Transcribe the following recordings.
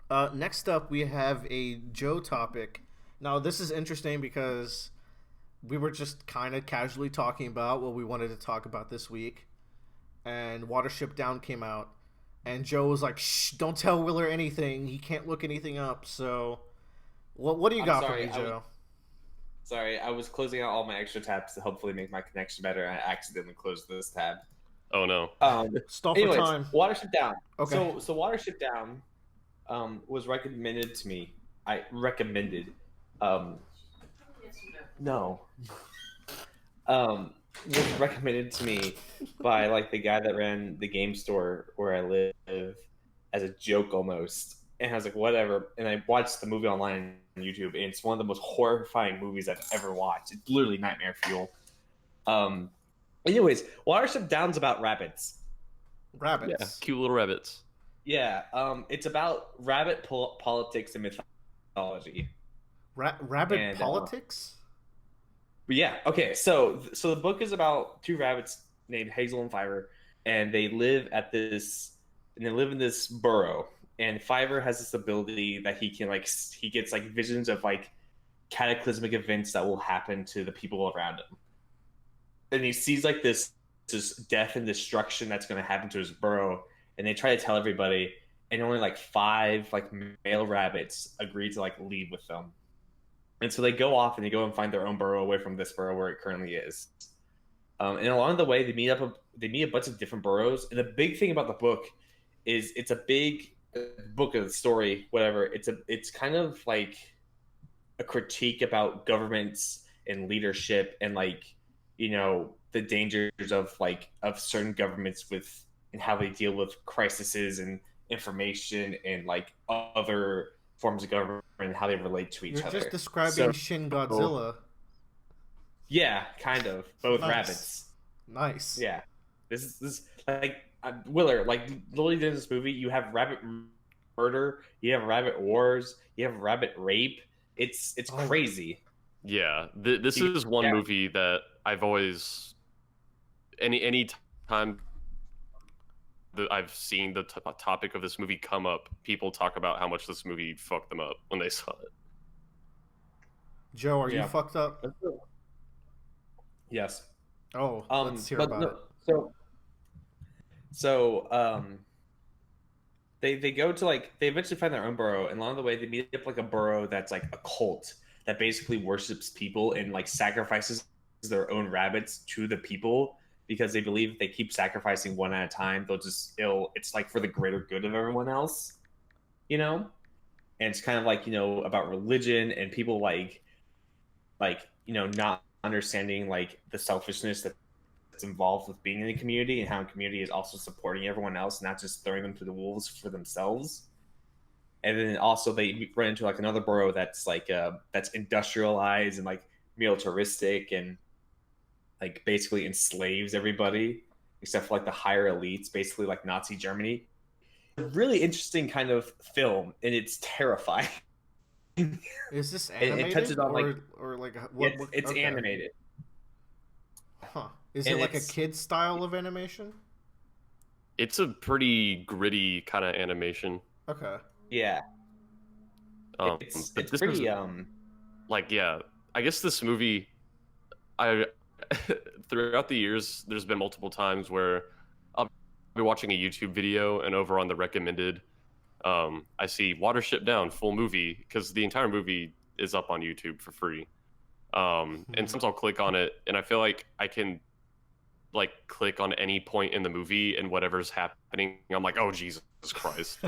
Next up, we have a Joe topic. Now, this is interesting because we were just kind of casually talking about what we wanted to talk about this week, and Watership Down came out, and Joe was like, "Shh, don't tell Willer anything. He can't look anything up." So, what do you I'm got for sorry. me, Joe? I was closing out all my extra tabs to hopefully make my connection better, and I accidentally closed this tab. Oh no. Um, Stall for anyways, time. Watership Down. Okay. So Watership Down was recommended to me. I recommended. Um, no. Was recommended to me by like the guy that ran the game store where I live as a joke almost. And I was like, whatever. And I watched the movie online on YouTube, and it's one of the most horrifying movies I've ever watched. It's literally nightmare fuel. Um, anyways, Watership Down's about rabbits. Yeah, Rabbits. cute little rabbits. Yeah, it's about rabbit politics and mythology. Rabbit And politics? but yeah, okay. So the book is about two rabbits named Hazel and Fiverr, and they live in this burrow. And Fiverr has this ability that he can he gets like visions of like cataclysmic events that will happen to the people around him, and he sees like this death and destruction that's going to happen to his burrow. And they try to tell everybody, and only like five like male rabbits agree to like leave with them. And so they go off and they go and find their own burrow away from this burrow where it currently is. And along the way, they meet a bunch of different burrows. And the big thing about the book is it's a big book of the story, whatever. It's kind of like a critique about governments and leadership and like the dangers of certain governments with and how they deal with crises and information and like other forms of government and how they relate to each You're other. just describing So Shin Godzilla. yeah, kind of both Nice. rabbits. Nice. Yeah, this like Willer, like literally in this movie, you have rabbit murder, you have rabbit wars, you have rabbit rape. It's Oh. crazy. Yeah, this You- is one yeah. movie that I've always any time that I've seen the topic of this movie come up, people talk about how much this movie fucked them up when they saw it. Joe, are you Yeah. fucked up? Yes. Oh, let's hear But about no, it. so they go to like they eventually find their own burrow, and along the way they meet up like a burrow that's like a cult that basically worships people and like sacrifices their own rabbits to the people because they believe if they keep sacrificing one at a time, it's like for the greater good of everyone else, you know? And it's kind of like, about religion and people not understanding like the selfishness that's involved with being in the community and how a community is also supporting everyone else, not just throwing them to the wolves for themselves. And then also they run into like another borough that's like that's industrialized and like militaristic and like basically enslaves everybody except for like the higher elites, basically like Nazi Germany. A really interesting kind of film, and it's terrifying. Is this it animated touches on like or like what? it's okay. animated. Huh? Is And it like a it's kid style of animation? It's a pretty gritty kind of animation. Okay. Yeah, But it's this pretty is like, yeah, I guess this movie, I throughout the years, there's been multiple times where I'll be watching a YouTube video and over on the recommended, I see Watership Down full movie because the entire movie is up on YouTube for free. And sometimes I'll click on it and I feel like I can like click on any point in the movie and whatever's happening, I'm like, oh Jesus Christ.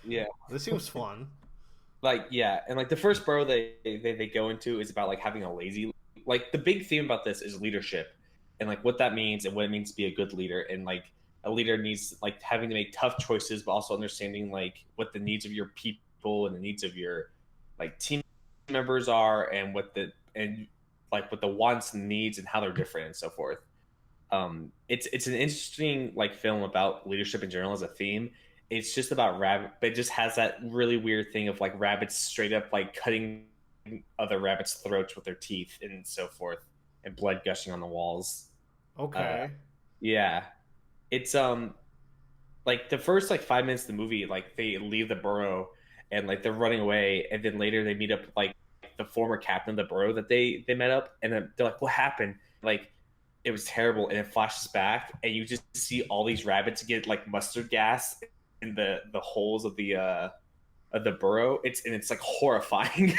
yeah. This seems fun. And like the first borough they go into is about like having a lazy, like the big theme about this is leadership and like what that means and what it means to be a good leader. And like a leader needs like having to make tough choices but also understanding like what the needs of your people and the needs of your like team members are and what the wants and needs and how they're different and so forth. It's an interesting like film about leadership in general as a theme. It's just about rabbit, but it just has that really weird thing of like rabbits straight up like cutting other rabbits' throats with their teeth and so forth, and blood gushing on the walls. Okay. Yeah, it's like the first like 5 minutes of the movie, like they leave the burrow and like they're running away, and then later they meet up with like the former captain of the burrow that they met up, and then they're like, what happened? Like, it was terrible, and it flashes back, and you just see all these rabbits get like mustard gas in the holes of the burrow. It's like horrifying.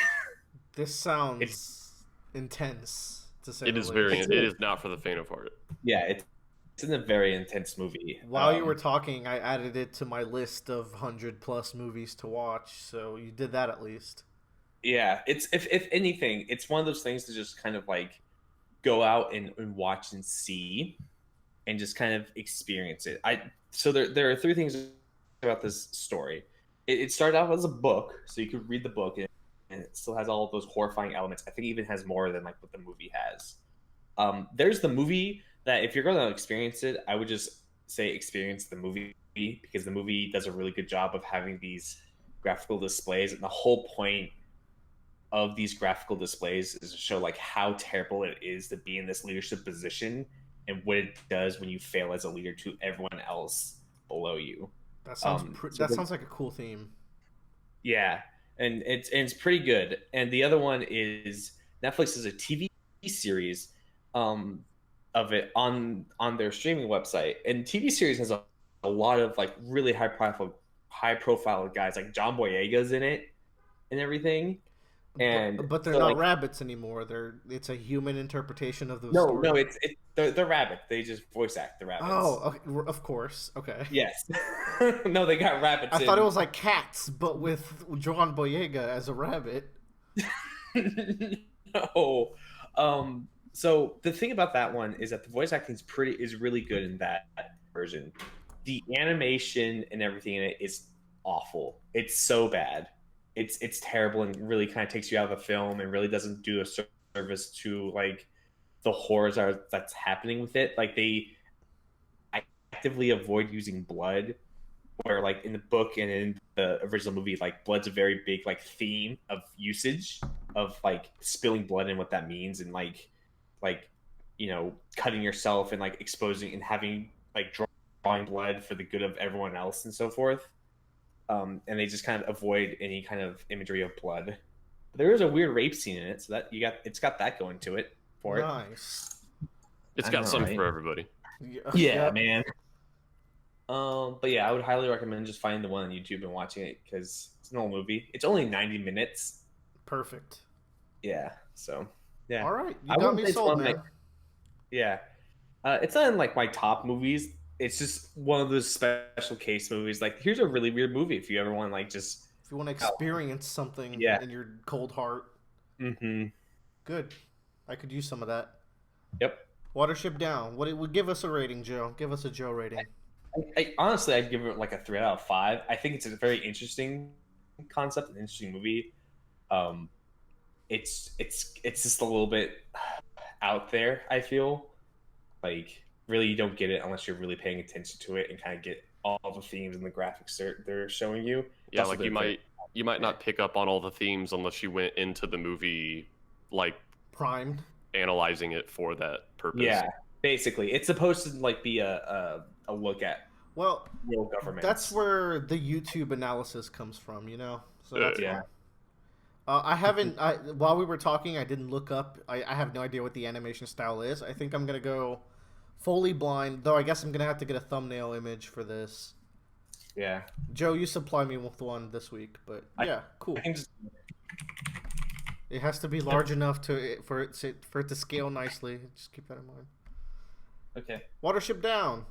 This sounds intense, to say It the is least. it is not for the faint of heart. Yeah, it's in a very intense movie. While you were talking, I added it to my list of 100+ movies to watch, so you did that at least. Yeah, it's if anything, it's one of those things to just kind of like go out and watch and see, and just kind of experience it. So there are three things about this story. It started out as a book, so you could read the book, and it still has all of those horrifying elements. I think it even has more than like what the movie has. There's the movie that if you're going to experience it, I would just say experience the movie, because the movie does a really good job of having these graphical displays, and the whole point of these graphical displays is to show like how terrible it is to be in this leadership position and what it does when you fail as a leader to everyone else below you. That sounds like a cool theme. Yeah, and it's pretty good. And the other one is Netflix has a TV series of it on their streaming website. And TV series has a lot of like really high profile guys, like John Boyega's in it and everything. And but they're so, not like, rabbits anymore. It's a human interpretation of the no, story. no, they're rabbits. They just voice act the rabbits. Oh, okay, of course. Okay. Yes. No, they got rabbits. I thought it was like Cats, but with John Boyega as a rabbit. No. So the thing about that one is that the voice acting is really good in that version. The animation and everything in it is awful. It's so bad. It's terrible, and really kind of takes you out of the film and really doesn't do a service to like the horrors that's happening with it. Like, they actively avoid using blood, where like in the book and in the original movie, like blood's a very big like theme of usage of like spilling blood and what that means, and like cutting yourself and like exposing and having like drawing blood for the good of everyone else and so forth. And they just kind of avoid any kind of imagery of blood. But there is a weird rape scene in it, so that it's got that going to it for it. Nice. It's got something for everybody. Yeah, man. But yeah, I would highly recommend just finding the one on YouTube and watching it, because it's an old movie. It's only 90 minutes. Perfect. Yeah. So yeah. All right, you got me sold, man. Yeah. It's not in like my top movies. It's just one of those special case movies. Like, here's a really weird movie if you ever want to like just if you want to experience something in your cold heart. Mm-hmm. Good. I could use some of that. Yep. Watership Down. What it would give us a rating, Joe? Give us a Joe rating. Honestly, I'd give it like a 3 out of 5. I think it's a very interesting concept, an interesting movie. It's just a little bit out there. I feel like really you don't get it unless you're really paying attention to it and kind of get all the themes and the graphics they're showing you. Yeah, like you might not pick up on all the themes unless you went into the movie like primed, analyzing it for that purpose. Yeah, basically, it's supposed to like be a look at real government. That's where the YouTube analysis comes from, you know. So that's yeah. I haven't. While we were talking, I didn't look up. I have no idea what the animation style is. I think I'm gonna go fully blind, though. I guess I'm gonna have to get a thumbnail image for this. Yeah. Joe, you supply me with one this week, but yeah, cool. It has to be large enough for it to scale nicely. Just keep that in mind. Okay. Watership Down.